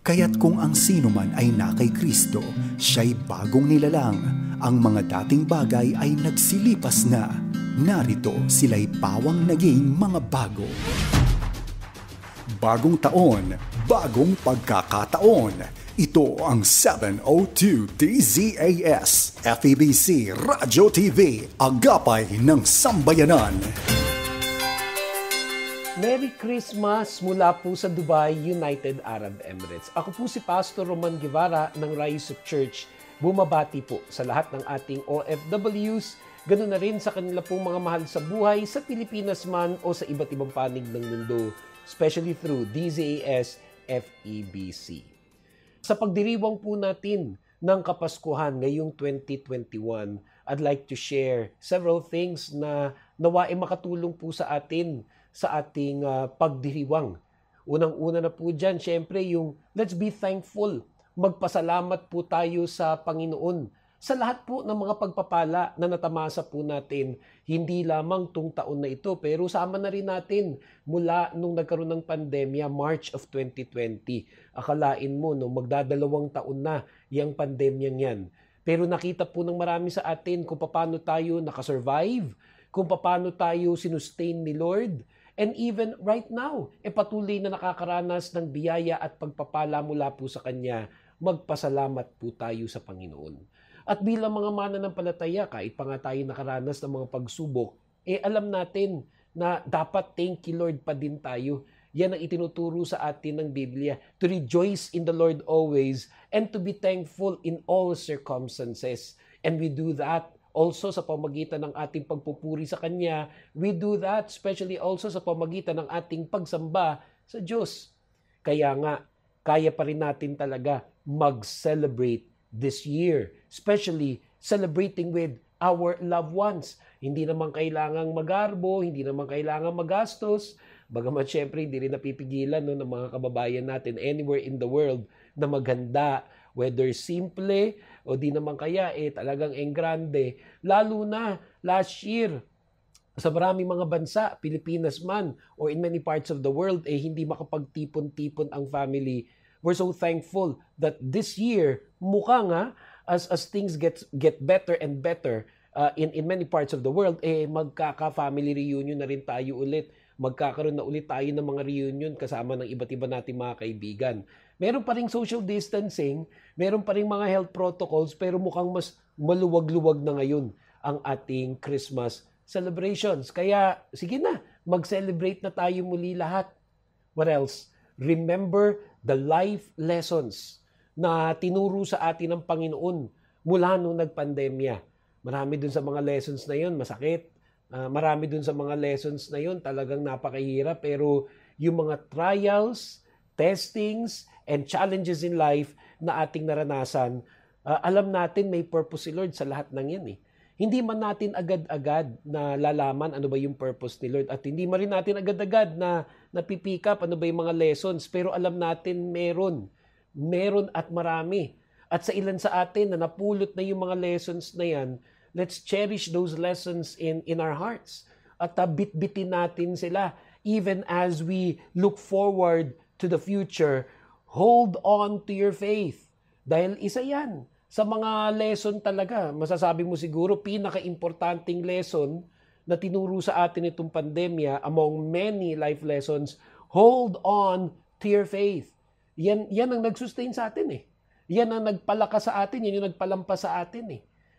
Kaya't kung ang sino man ay na kay Kristo, siya'y bagong nilalang. Ang mga dating bagay ay nagsilipas na. Narito sila'y pawang naging mga bago. Bagong taon, bagong pagkakataon. Ito ang 702 DZAS, FEBC Radyo TV, agapay ng sambayanan. Merry Christmas mula po sa Dubai, United Arab Emirates. Ako po si Pastor Roman Guevara ng Rise of Church. Bumabati po sa lahat ng ating OFWs, ganoon na rin sa kanila pong mga mahal sa buhay sa Pilipinas man o sa iba't ibang panig ng mundo, especially through DZAS FEBC. Sa pagdiriwang po natin ng Kapaskuhan ngayong 2021, I'd like to share several things na nawa ay makatulong po sa atin sa ating pagdiriwang. Unang-una na po dyan, syempre yung let's be thankful. Magpasalamat po tayo sa Panginoon sa lahat po ng mga pagpapala na natamasa po natin, hindi lamang tung taon na ito, pero sama na rin natin mula nung nagkaroon ng pandemya, March of 2020. Akalain mo, no, magdadalawang taon na yung pandemyang yan. Pero nakita po ng marami sa atin kung paano tayo nakasurvive, kung paano tayo sinustain ni Lord, and even right now, patuloy na nakakaranas ng biyaya at pagpapala mula po sa Kanya, magpasalamat po tayo sa Panginoon. At bilang mga mananampalataya, kahit pa nga tayo nakaranas ng mga pagsubok, alam natin na dapat thank you Lord pa din tayo. Yan ang itinuturo sa atin ng Biblia, to rejoice in the Lord always and to be thankful in all circumstances. And we do that also sa pamagitan ng ating pagpupuri sa Kanya. We do that especially also sa pamagitan ng ating pagsamba sa Diyos. Kaya nga, kaya pa rin natin talaga mag-celebrate this year, especially celebrating with our loved ones. Hindi naman kailangang magarbo, hindi naman kailangang magastos, bagamat syempre hindi rin napipigilan ng mga kababayan natin anywhere in the world na maganda, whether simple o di naman kaya talagang engrande. Lalo na last year, sa maraming mga bansa, Pilipinas man or in many parts of the world, hindi makapagtipon-tipon ang family. We're so thankful that this year, mukha nga, as things get better and better in many parts of the world, magkaka-family reunion na rin tayo ulit. Magkakaroon na ulit tayo ng mga reunion kasama ng iba't iba nating mga kaibigan. Meron pa ring social distancing, meron pa ring mga health protocols, pero mukhang mas maluwag-luwag na ngayon ang ating Christmas celebrations. Kaya, sige na, mag-celebrate na tayo muli lahat. What else? Remember the life lessons na tinuro sa atin ng Panginoon mula nung nagpandemya. Marami dun sa mga lessons na yun, masakit. Marami dun sa mga lessons na yun, talagang napakahirap. Pero yung mga trials, testings, and challenges in life na ating naranasan, alam natin may purpose si Lord sa lahat ng yan. Hindi man natin agad-agad na lalaman ano ba yung purpose ni Lord at hindi man rin natin agad-agad na napipick up ano ba yung mga lessons, pero alam natin meron at marami. At sa ilan sa atin na napulot na yung mga lessons na yan, let's cherish those lessons in our hearts at bit-bitin natin sila even as we look forward to the future. Hold on to your faith dahil isa yan sa mga lesson talaga, masasabi mo siguro, pinaka-importanting lesson na tinuro sa atin itong pandemya among many life lessons, hold on to your faith. Yan ang nag-sustain sa atin . Yan ang nagpalakas sa atin, yan yung nagpalampas sa atin .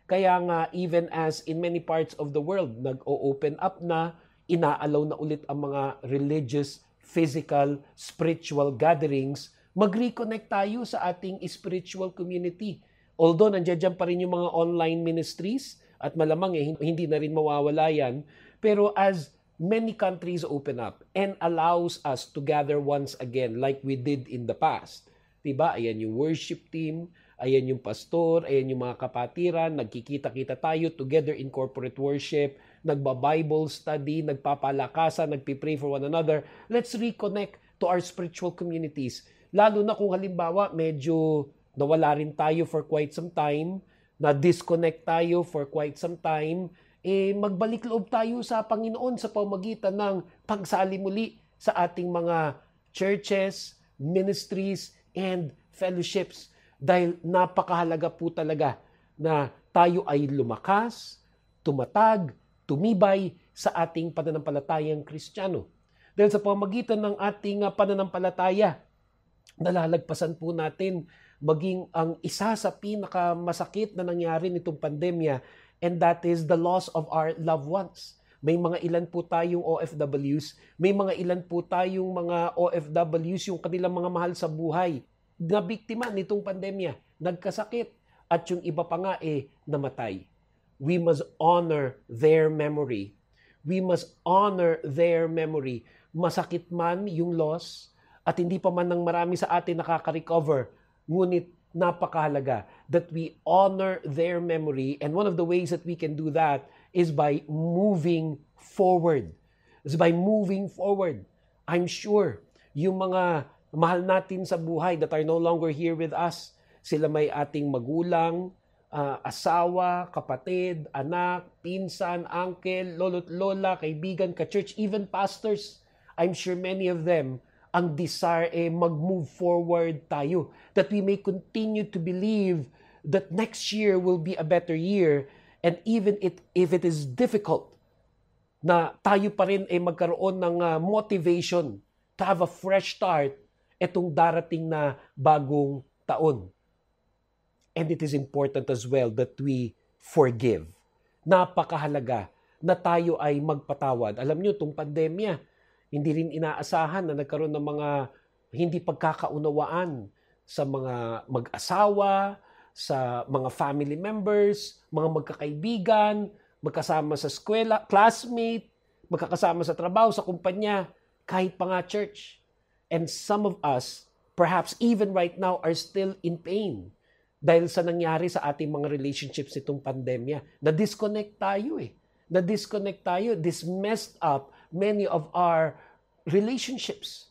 Kaya nga, even as in many parts of the world, nag-o-open up na, inaalaw na ulit ang mga religious, physical, spiritual gatherings, mag-reconnect tayo sa ating spiritual community. Although nandiyan pa rin yung mga online ministries at malamang hindi na rin mawawala yan. Pero as many countries open up and allows us to gather once again like we did in the past. Diba? Ayan yung worship team, ayan yung pastor, ayan yung mga kapatiran, nagkikita-kita tayo together in corporate worship, nagba-Bible study, nagpapalakasan, nagpipray for one another. Let's reconnect to our spiritual communities. Lalo na kung halimbawa medyo nawala rin tayo for quite some time, na-disconnect tayo for quite some time, magbalik loob tayo sa Panginoon sa pamamagitan ng pagsali muli sa ating mga churches, ministries, and fellowships. Dahil napakahalaga po talaga na tayo ay lumakas, tumatag, tumibay sa ating pananampalatayang Kristiyano. Dahil sa pamamagitan ng ating pananampalataya, nalalagpasan po natin maging ang isa sa pinakamasakit na nangyari nitong pandemya, and that is the loss of our loved ones. May mga ilan po tayong OFWs, may mga ilan po tayong mga OFWs, yung kanilang mga mahal sa buhay, na biktima nitong pandemya, nagkasakit, at yung iba pa nga namatay. We must honor their memory. We must honor their memory. Masakit man yung loss, at hindi pa man ng marami sa atin nakaka-recover, ngunit napakahalaga that we honor their memory. And one of the ways that we can do that is by moving forward. Is by moving forward. I'm sure yung mga mahal natin sa buhay that are no longer here with us, sila may ating magulang, asawa, kapatid, anak, pinsan, uncle, lolo't lola, kaibigan, ka-church, even pastors. I'm sure many of them, ang desire mag-move forward tayo. That we may continue to believe that next year will be a better year. And even if it is difficult, na tayo pa rin magkaroon ng motivation to have a fresh start itong darating na bagong taon. And it is important as well that we forgive. Napakahalaga na tayo ay magpatawad. Alam nyo, itong pandemya, hindi rin inaasahan na nagkaroon ng mga hindi pagkakaunawaan sa mga mag-asawa, sa mga family members, mga magkakaibigan, magkasama sa eskwela, classmate, magkakasama sa trabaho, sa kumpanya, kahit pa nga church. And some of us, perhaps even right now, are still in pain dahil sa nangyari sa ating mga relationships itong pandemya. Na-disconnect tayo Na-disconnect tayo. This messed up many of our relationships.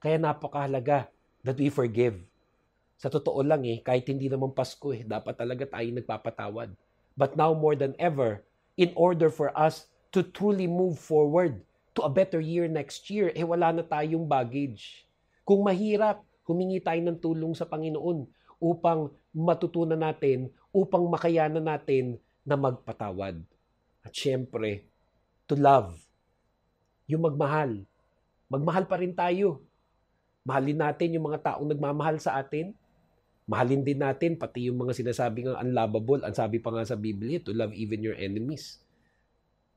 Kaya napakahalaga that we forgive. Sa totoo lang kahit hindi naman Pasko dapat talaga tayo nagpapatawad. But now more than ever, in order for us to truly move forward to a better year next year, wala na tayong baggage. Kung mahirap, humingi tayo ng tulong sa Panginoon upang matutunan natin, upang makayanan natin na magpatawad. At syempre, to love. Yung magmahal. Magmahal pa rin tayo. Mahalin natin yung mga taong nagmamahal sa atin. Mahalin din natin pati yung mga sinasabi ng unlovable. Ang sabi pa nga sa Biblia, to love even your enemies.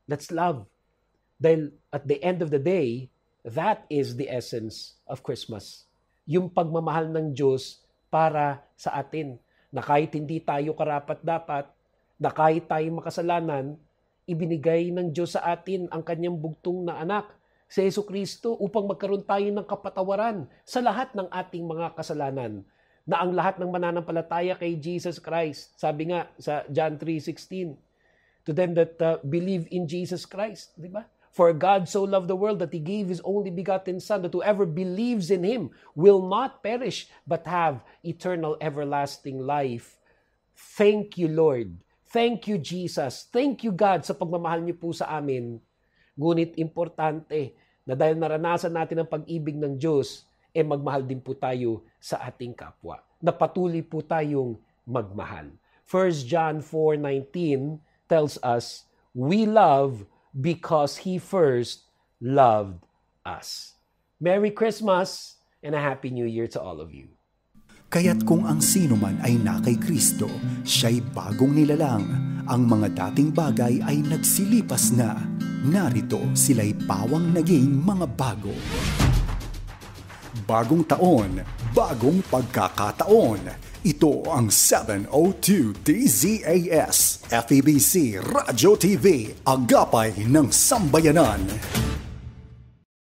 Let's love. Dahil at the end of the day, that is the essence of Christmas. Yung pagmamahal ng Diyos para sa atin. Na kahit hindi tayo karapat-dapat, na kahit tayo makasalanan, ibinigay ng Diyos sa atin ang kanyang bugtong na anak, si Jesucristo, upang magkaroon tayo ng kapatawaran sa lahat ng ating mga kasalanan. Na ang lahat ng mananampalataya kay Jesus Christ, sabi nga sa John 3:16, to them that believe in Jesus Christ, di ba? For God so loved the world that He gave His only begotten Son, that whoever believes in Him will not perish, but have eternal everlasting life. Thank you, Lord. Thank you, Jesus. Thank you, God, sa pagmamahal niyo po sa amin. Ngunit importante na dahil naranasan natin ang pag-ibig ng Diyos, magmahal din po tayo sa ating kapwa. Na patuloy po tayong magmahal. 1 John 4:19 tells us, we love because He first loved us. Merry Christmas and a Happy New Year to all of you. Kaya't kung ang sino man ay na kay Kristo, siya'y bagong nilalang. Ang mga dating bagay ay nagsilipas na. Narito sila'y pawang naging mga bago. Bagong taon, bagong pagkakataon. Ito ang 702 DZAS, FEBC Radio TV, Agapay ng Sambayanan.